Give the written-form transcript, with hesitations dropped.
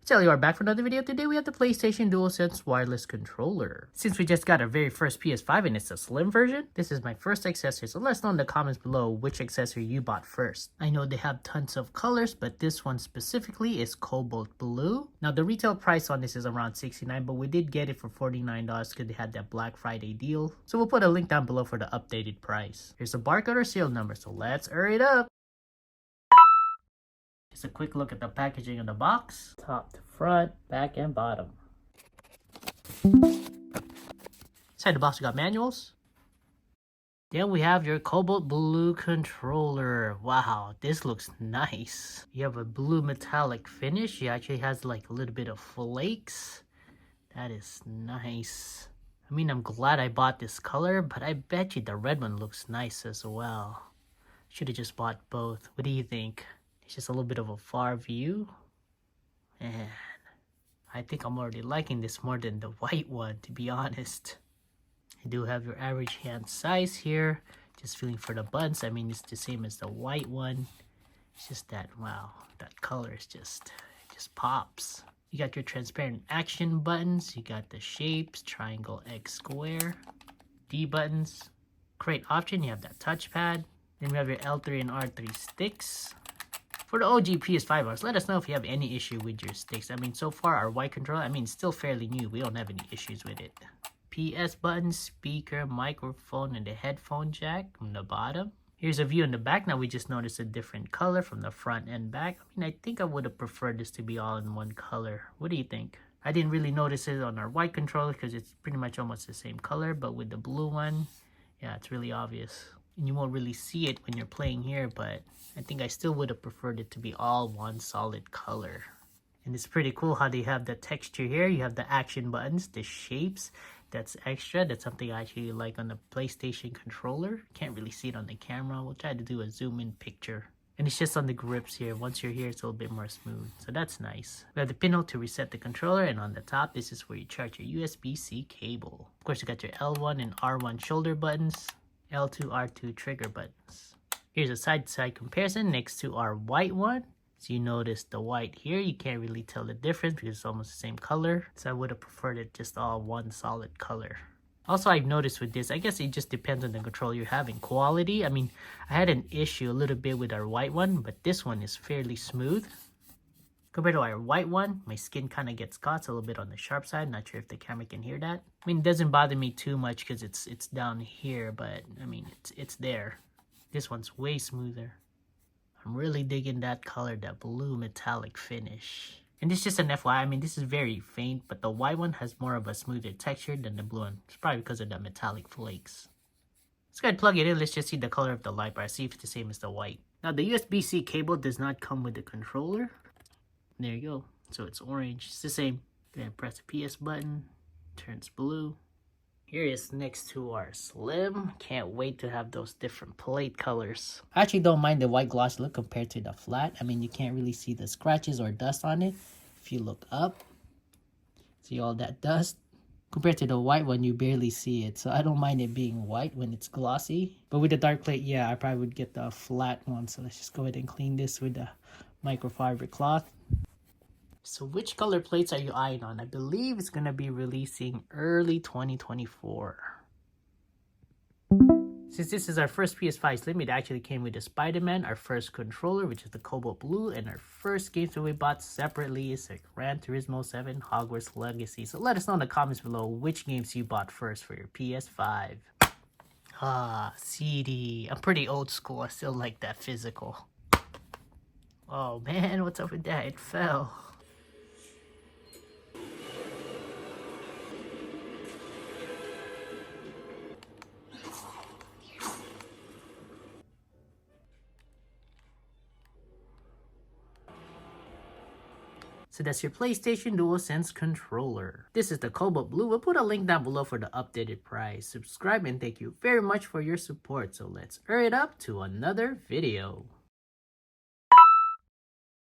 Tell you are back for another video. Today we have the PlayStation DualSense wireless controller. Since we just got our very first PS5 and it's a slim version, this is my first accessory, so let us know in the comments below which accessory you bought first. I know they have tons of colors, but this one specifically is Cobalt Blue. Now the retail price on this is around $69, but we did get it for $49 because they had that Black Friday deal. So we'll put a link down below for the updated price. Here's a barcode or serial number, so let's hurry it up. Just a quick look at the packaging of the box. Top to front, back and bottom. Inside the box we got manuals. Then we have your Cobalt Blue controller. Wow, this looks nice. You have a blue metallic finish. It actually has like a little bit of flakes. That is nice. I mean, I'm glad I bought this color, but I bet you the red one looks nice as well. Should have just bought both. What do you think? It's just a little bit of a far view. And I think I'm already liking this more than the white one, to be honest. You do have your average hand size here. Just feeling for the buttons. I mean, it's the same as the white one. It's just that, wow, that color is just, it just pops. You got your transparent action buttons. You got the shapes, triangle, X, square. D buttons. Create option, you have that touchpad. Then we have your L3 and R3 sticks. For the OG PS5 owners, let us know if you have any issue with your sticks. I mean, so far our white controller, I mean, it's still fairly new. We don't have any issues with it. PS button, speaker, microphone, and the headphone jack on the bottom. Here's a view in the back. Now we just noticed a different color from the front and back. I mean, I think I would have preferred this to be all in one color. What do you think? I didn't really notice it on our white controller because it's pretty much almost the same color. But with the blue one, yeah, it's really obvious. And you won't really see it when you're playing here, but I think I still would have preferred it to be all one solid color. And it's pretty cool how they have the texture here. You have the action buttons, the shapes. That's extra. That's something I actually like on the PlayStation controller. Can't really see it on the camera. We'll try to do a zoom in picture. And it's just on the grips here. Once you're here, it's a little bit more smooth. So that's nice. We have the pinhole to reset the controller. And on the top, this is where you charge your USB-C cable. Of course, you got your L1 and R1 shoulder buttons. L2, R2 trigger buttons. Here's a side-to-side comparison next to our white one. So you notice the white here, you can't really tell the difference because it's almost the same color. So I would have preferred it just all one solid color. Also, I've noticed with this, I guess it just depends on the controller you're having. Quality, I mean, I had an issue a little bit with our white one, but this one is fairly smooth. Compared to our white one, my skin kind of gets caught. It's a little bit on the sharp side. Not sure if the camera can hear that. I mean, it doesn't bother me too much because it's down here, but I mean, it's there. This one's way smoother. I'm really digging that color, that blue metallic finish. And this is just an FYI, I mean, this is very faint, but the white one has more of a smoother texture than the blue one. It's probably because of the metallic flakes. Let's go ahead and plug it in. Let's just see the color of the light bar. See if it's the same as the white. Now, the USB-C cable does not come with the controller. There you go. So it's orange. It's the same. Go ahead and press the PS button. Turns blue. Here is next to our slim. Can't wait to have those different plate colors. I actually don't mind the white gloss look compared to the flat. I mean, you can't really see the scratches or dust on it. If you look up, see all that dust. Compared to the white one, you barely see it. So I don't mind it being white when it's glossy. But with the dark plate, yeah, I probably would get the flat one. So let's just go ahead and clean this with the microfiber cloth. So which color plates are you eyeing on? I believe it's going to be releasing early 2024. Since this is our first PS5 Slim, it actually came with the Spider-Man, our first controller, which is the Cobalt Blue, and our first games that we bought separately is like Gran Turismo 7, Hogwarts Legacy. So let us know in the comments below which games you bought first for your PS5. Ah, CD. I'm pretty old school. I still like that physical. Oh man, what's up with that? It fell. So that's your PlayStation DualSense controller. This is the Cobalt Blue. We'll put a link down below for the updated price. Subscribe and thank you very much for your support. So let's hurry it up to another video.